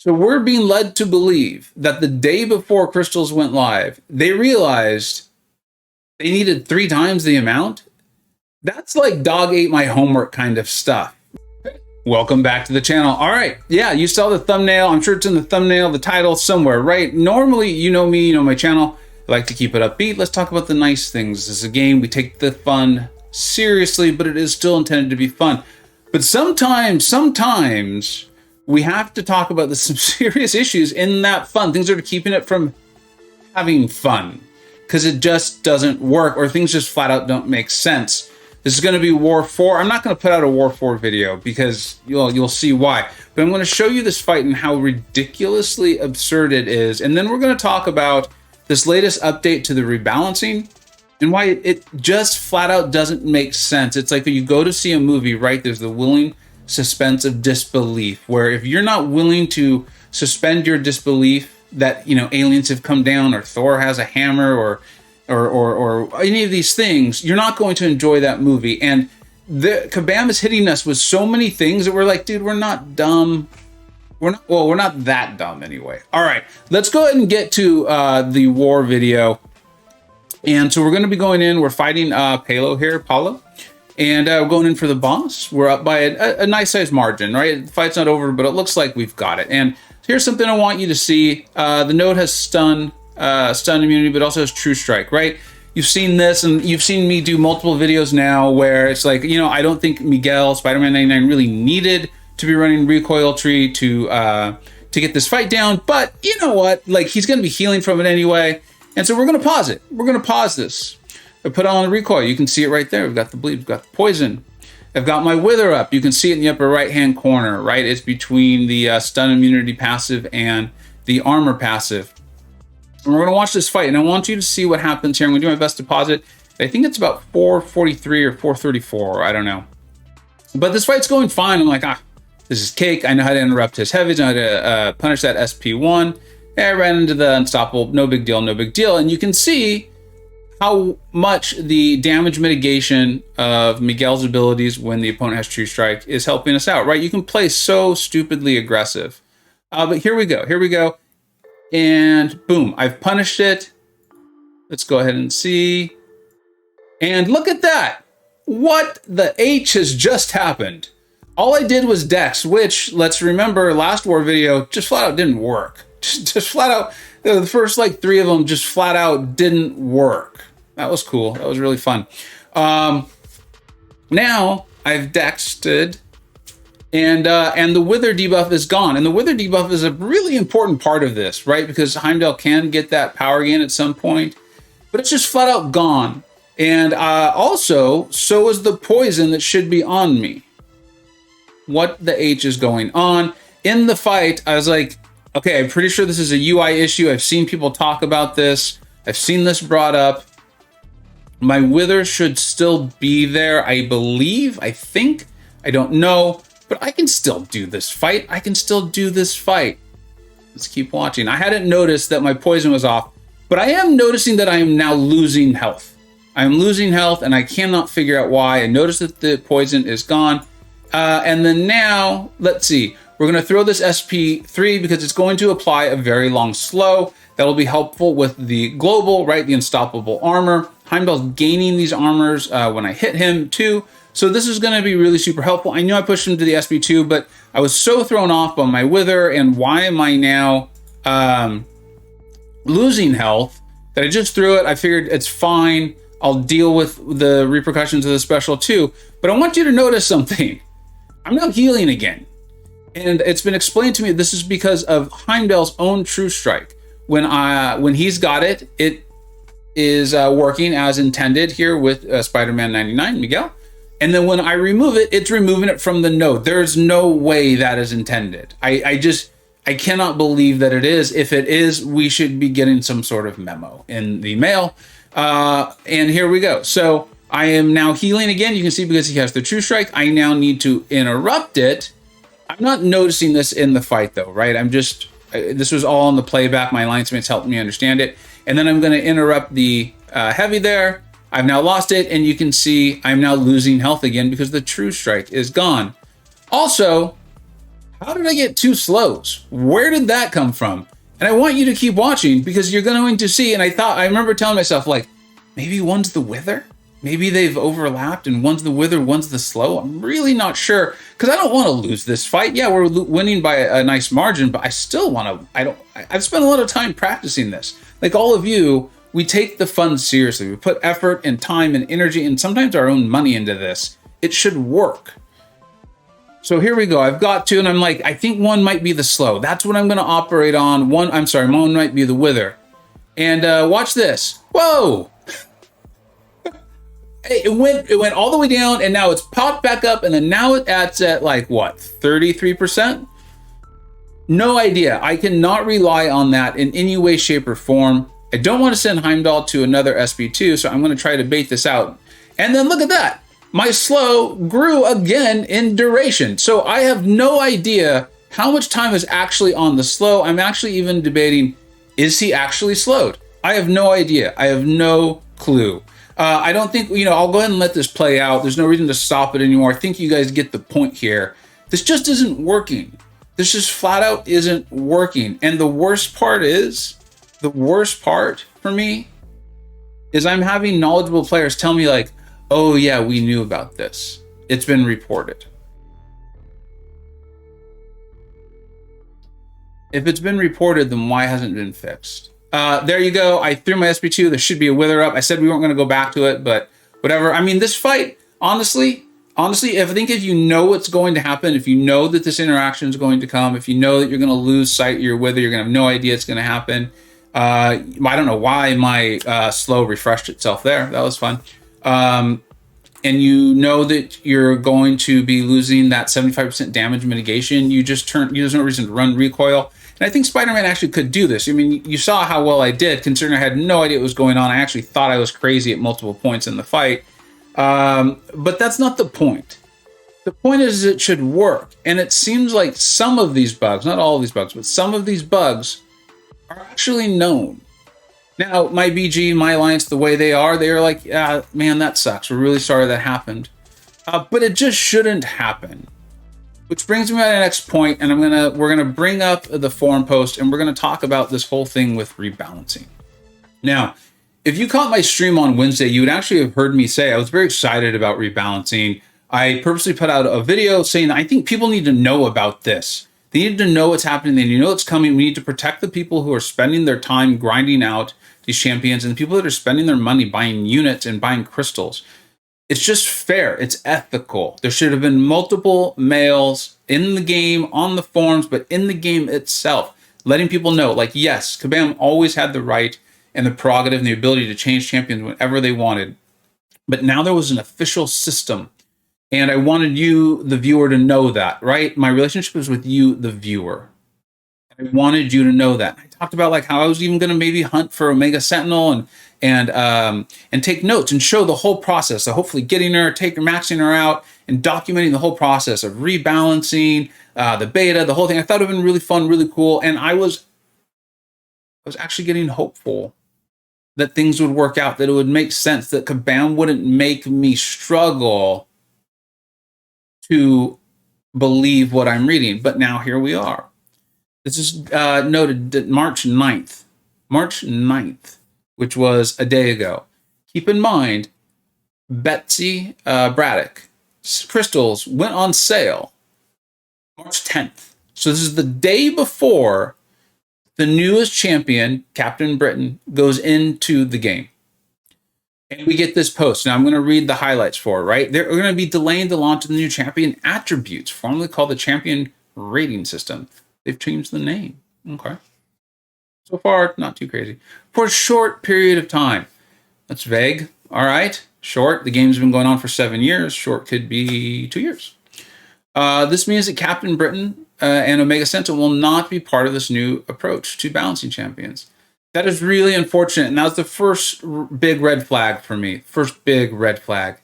So we're being led to believe that the day before Crystals went live, they realized they needed 3 times the amount. That's like dog ate my homework kind of stuff. Welcome back to the channel. All right, yeah, you saw the thumbnail. I'm sure it's in the thumbnail, the title somewhere, right? Normally, you know me, you know my channel. I like to keep it upbeat. Let's talk about the nice things. This is a game. We take the fun seriously, but it is still intended to be fun. But sometimes we have to talk about some serious issues in that fun. Things that are keeping it from having fun because it just doesn't work, or things just flat out don't make sense. This is going to be War 4. I'm not going to put out a War 4 video because you'll see why. But I'm going to show you this fight and how ridiculously absurd it is. And then we're going to talk about this latest update to the rebalancing and why it just flat out doesn't make sense. It's like when you go to see a movie, right? There's the willing suspense of disbelief, where if you're not willing to suspend your disbelief that, you know, aliens have come down or Thor has a hammer or any of these things, you're not going to enjoy that movie. And the Kabam is hitting us with so many things that we're like, dude, we're not dumb. We're not that dumb anyway. All right, let's go ahead and get to the war video. And so we're going to be going in. We're fighting Paulo, and we're going in for the boss. We're up by a nice sized margin, right? The fight's not over, but it looks like we've got it. And here's something I want you to see. The node has stun immunity, but also has true strike, right? You've seen this, and you've seen me do multiple videos now where it's like, you know, I don't think Miguel, Spider-Man 99 really needed to be running recoil tree to get this fight down, but you know what? Like, he's going to be healing from it anyway, and so we're going to pause it. We're going to pause this. I put on the recoil. You can see it right there. We've got the bleed. We've got the poison. I've got my wither up. You can see it in the upper right-hand corner, right? It's between the stun immunity passive and the armor passive. And we're going to watch this fight, and I want you to see what happens here. I'm going to do my best to pause it. I think it's about 4:43 or 4:34. I don't know. But this fight's going fine. I'm like, this is cake. I know how to interrupt his heavies. I know how to punish that SP1. I ran into the unstoppable. No big deal, no big deal. And you can see how much the damage mitigation of Miguel's abilities when the opponent has True Strike is helping us out, right? You can play so stupidly aggressive. But here we go. Here we go. And boom, I've punished it. Let's go ahead and see. And look at that. What the H has just happened? All I did was Dex, which, let's remember, last war video just flat out didn't work. Just flat out, the first like 3 of them just flat out didn't work. That was cool. That was really fun. Now I've Dexed, and the wither debuff is gone. And the wither debuff is a really important part of this, right? Because Heimdall can get that power gain at some point, but it's just flat out gone. And also, so is the poison that should be on me. What the H is going on? In the fight, I was like, okay, I'm pretty sure this is a UI issue. I've seen people talk about this. I've seen this brought up. My wither should still be there, I believe, I think. I don't know, but I can still do this fight. I can still do this fight. Let's keep watching. I hadn't noticed that my poison was off, but I am noticing that I am now losing health. I'm losing health, and I cannot figure out why. I noticed that the poison is gone. And then now, let's see. We're going to throw this SP3 because it's going to apply a very long slow. That'll be helpful with the global, right? The unstoppable armor. Heimdall's gaining these armors when I hit him too. So this is going to be really super helpful. I knew I pushed him to the SP2, but I was so thrown off by my wither and why am I now losing health that I just threw it. I figured it's fine. I'll deal with the repercussions of the special too. But I want you to notice something. I'm now healing again. And it's been explained to me this is because of Heimdall's own True Strike. When he's got it, it is working as intended here with Spider-Man 99, Miguel. And then when I remove it, it's removing it from the node. There's no way that is intended. I cannot believe that it is. If it is, we should be getting some sort of memo in the mail. And here we go. So I am now healing again. You can see because he has the True Strike, I now need to interrupt it. I'm not noticing this in the fight though, right? This was all in the playback. My alliance mates helped me understand it. And then I'm going to interrupt the heavy there. I've now lost it, and you can see I'm now losing health again because the True Strike is gone. Also, How did I get 2 slows? Where did that come from? And I want you to keep watching because you're going to see, and I remember telling myself, like, maybe one's the wither? Maybe they've overlapped and one's the wither, one's the slow. I'm really not sure because I don't want to lose this fight. Yeah, we're winning by a nice margin, but I still want to, I've spent a lot of time practicing this. Like all of you, we take the fun seriously. We put effort and time and energy and sometimes our own money into this. It should work. So here we go. I've got 2 and I'm like, I think one might be the slow. That's what I'm going to operate on. One might be the wither. And watch this. Whoa! It went all the way down and now it's popped back up and then now it's at like what, 33%? No idea. I cannot rely on that in any way, shape, or form. I don't want to send Heimdall to another SB2, so I'm going to try to bait this out. And then look at that. My slow grew again in duration. So I have no idea how much time is actually on the slow. I'm actually even debating, is he actually slowed? I have no idea. I have no clue. I don't think, I'll go ahead and let this play out. There's no reason to stop it anymore. I think you guys get the point here. This just isn't working. This just flat out isn't working. And the worst part for me is I'm having knowledgeable players tell me like, oh yeah, we knew about this. It's been reported. If it's been reported, then why hasn't it been fixed? There you go. I threw my SB2. There should be a wither up. I said we weren't going to go back to it, but whatever. I mean, this fight, honestly, if you know what's going to happen, if you know that this interaction is going to come, if you know that you're going to lose sight of your wither, you're going to have no idea it's going to happen. I don't know why my slow refreshed itself there. That was fun. And you know that you're going to be losing that 75% damage mitigation. There's no reason to run recoil. And I think Spider-Man actually could do this. I mean, you saw how well I did, considering I had no idea what was going on. I actually thought I was crazy at multiple points in the fight. But that's not the point. The point is it should work. And it seems like some of these bugs, not all of these bugs, but some of these bugs are actually known. Now, my BG, my alliance, the way they are like, yeah, man, that sucks. We're really sorry that happened. But it just shouldn't happen. Which brings me to the next point, and we're gonna bring up the forum post, and we're gonna talk about this whole thing with rebalancing. Now, if you caught my stream on Wednesday, you would actually have heard me say I was very excited about rebalancing. I purposely put out a video saying that I think people need to know about this. They need to know what's happening. They need to know it's coming. We need to protect the people who are spending their time grinding out these champions and the people that are spending their money buying units and buying crystals. It's just fair. It's ethical. There should have been multiple mails in the game, on the forums, but in the game itself, letting people know, like, yes, Kabam always had the right and the prerogative and the ability to change champions whenever they wanted. But now there was an official system. And I wanted you, the viewer, to know that, right? My relationship is with you, the viewer. I wanted you to know that. I talked about like how I was even going to maybe hunt for Omega Sentinel and take notes and show the whole process. So hopefully getting her, maxing her out, and documenting the whole process of rebalancing, the beta, the whole thing. I thought it would have been really fun, really cool, and I was actually getting hopeful that things would work out, that it would make sense, that Kabam wouldn't make me struggle to believe what I'm reading. But now here we are. This is noted that March 9th, which was a day ago. Keep in mind, Betsy Braddock crystals went on sale March 10th. So this is the day before the newest champion, Captain Britain, goes into the game. And we get this post. Now I'm going to read the highlights for it, right? They're going to be delaying the launch of the new champion attributes, formerly called the champion rating system. They've changed the name. Okay. So far, not too crazy. For a short period of time. That's vague. All right. Short. The game's been going on for 7 years. Short could be 2 years. This means that Captain Britain and Omega Sentinel will not be part of this new approach to balancing champions. That is really unfortunate. And that was the first big red flag for me. First big red flag.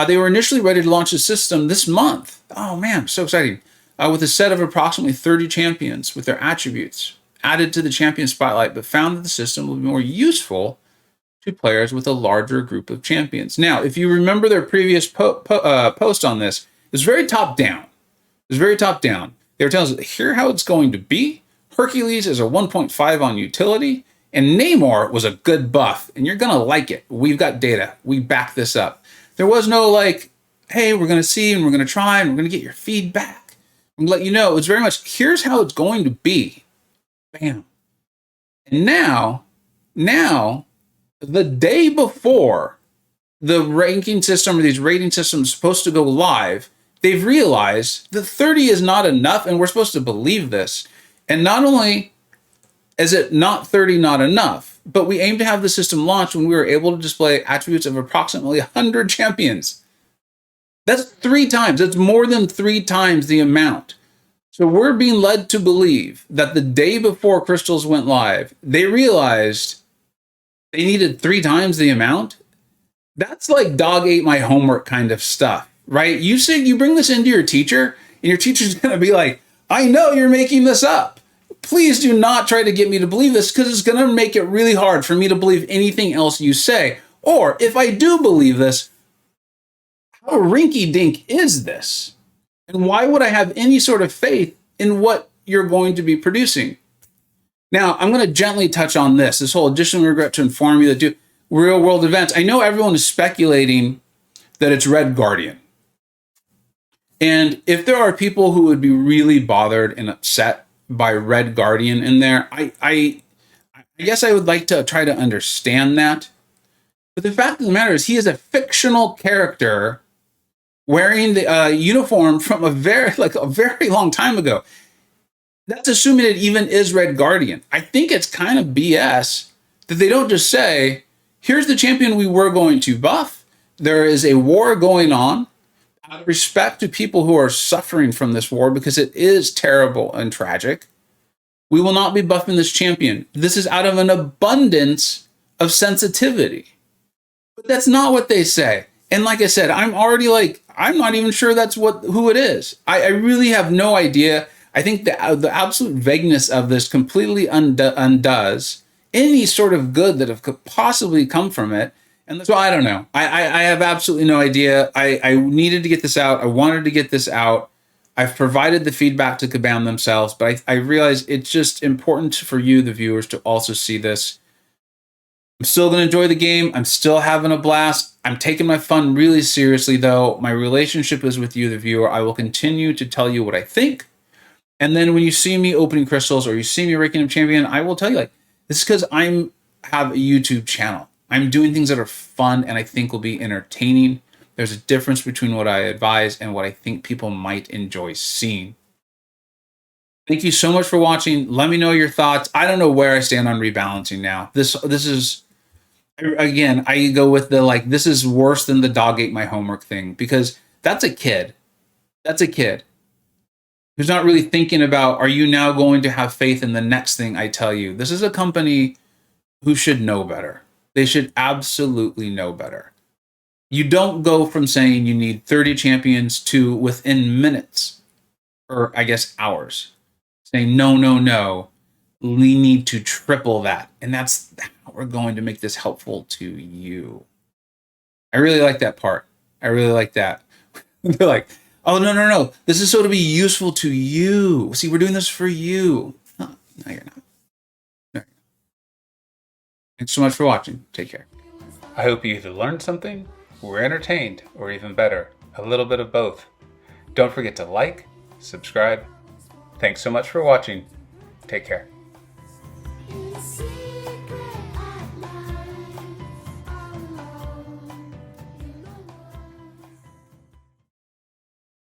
They were initially ready to launch the system this month. Oh, man, so exciting. With a set of approximately 30 champions with their attributes added to the champion spotlight, but found that the system will be more useful to players with a larger group of champions. Now, if you remember their previous post on this, it was very top down. It was very top down. They were telling us, here how it's going to be. Hercules is a 1.5 on utility, and Namor was a good buff, and you're going to like it. We've got data. We back this up. There was no like, hey, we're going to see, and we're going to try, and we're going to get your feedback. And let you know, it was very much, here's how it's going to be. Bam. And now, the day before the ranking system or these rating systems are supposed to go live, they've realized that 30 is not enough, and we're supposed to believe this. And not only is it not 30 not enough, but we aim to have the system launched when we were able to display attributes of approximately 100 champions. That's 3 times. That's more than 3 times the amount. So we're being led to believe that the day before Crystals went live, they realized they needed 3 times the amount. That's like dog ate my homework kind of stuff, right? You say you bring this into your teacher, and your teacher's going to be like, I know you're making this up. Please do not try to get me to believe this, because it's going to make it really hard for me to believe anything else you say. Or if I do believe this, how rinky-dink is this? And why would I have any sort of faith in what you're going to be producing? Now, I'm going to gently touch on this whole additional regret to inform you that do real world events. I know everyone is speculating that it's Red Guardian. And if there are people who would be really bothered and upset by Red Guardian in there, I guess I would like to try to understand that. But the fact of the matter is, he is a fictional character wearing the uniform from a very long time ago. That's assuming it even is Red Guardian. I think it's kind of BS that they don't just say, here's the champion we were going to buff. There is a war going on. Out of respect to people who are suffering from this war, because it is terrible and tragic, we will not be buffing this champion. This is out of an abundance of sensitivity. But that's not what they say. And like I said, I'm not even sure that's who it is. I really have no idea. I think the absolute vagueness of this completely undoes any sort of good that could possibly come from it. And so I don't know. I have absolutely no idea. I needed to get this out. I wanted to get this out. I've provided the feedback to Kabam themselves, but I realize it's just important for you, the viewers, to also see this. I'm still going to enjoy the game. I'm still having a blast. I'm taking my fun really seriously, though. My relationship is with you, the viewer. I will continue to tell you what I think. And then when you see me opening crystals or you see me ranking up champion, I will tell you, this is because I have a YouTube channel. I'm doing things that are fun and I think will be entertaining. There's a difference between what I advise and what I think people might enjoy seeing. Thank you so much for watching. Let me know your thoughts. I don't know where I stand on rebalancing now. This is, again, I go with the this is worse than the dog ate my homework thing, because that's a kid. That's a kid who's not really thinking about, are you now going to have faith in the next thing I tell you? This is a company who should know better. They should absolutely know better. You don't go from saying you need 30 champions to within minutes, or I guess hours, saying, no, we need to triple that. And that's how we're going to make this helpful to you. I really like that part. I really like that. They're like, oh, no. This is so to be useful to you. See, we're doing this for you. No, you're not. Thanks so much for watching. Take care. I hope you either learned something, were entertained, or even better, a little bit of both. Don't forget to like, subscribe. Thanks so much for watching. Take care.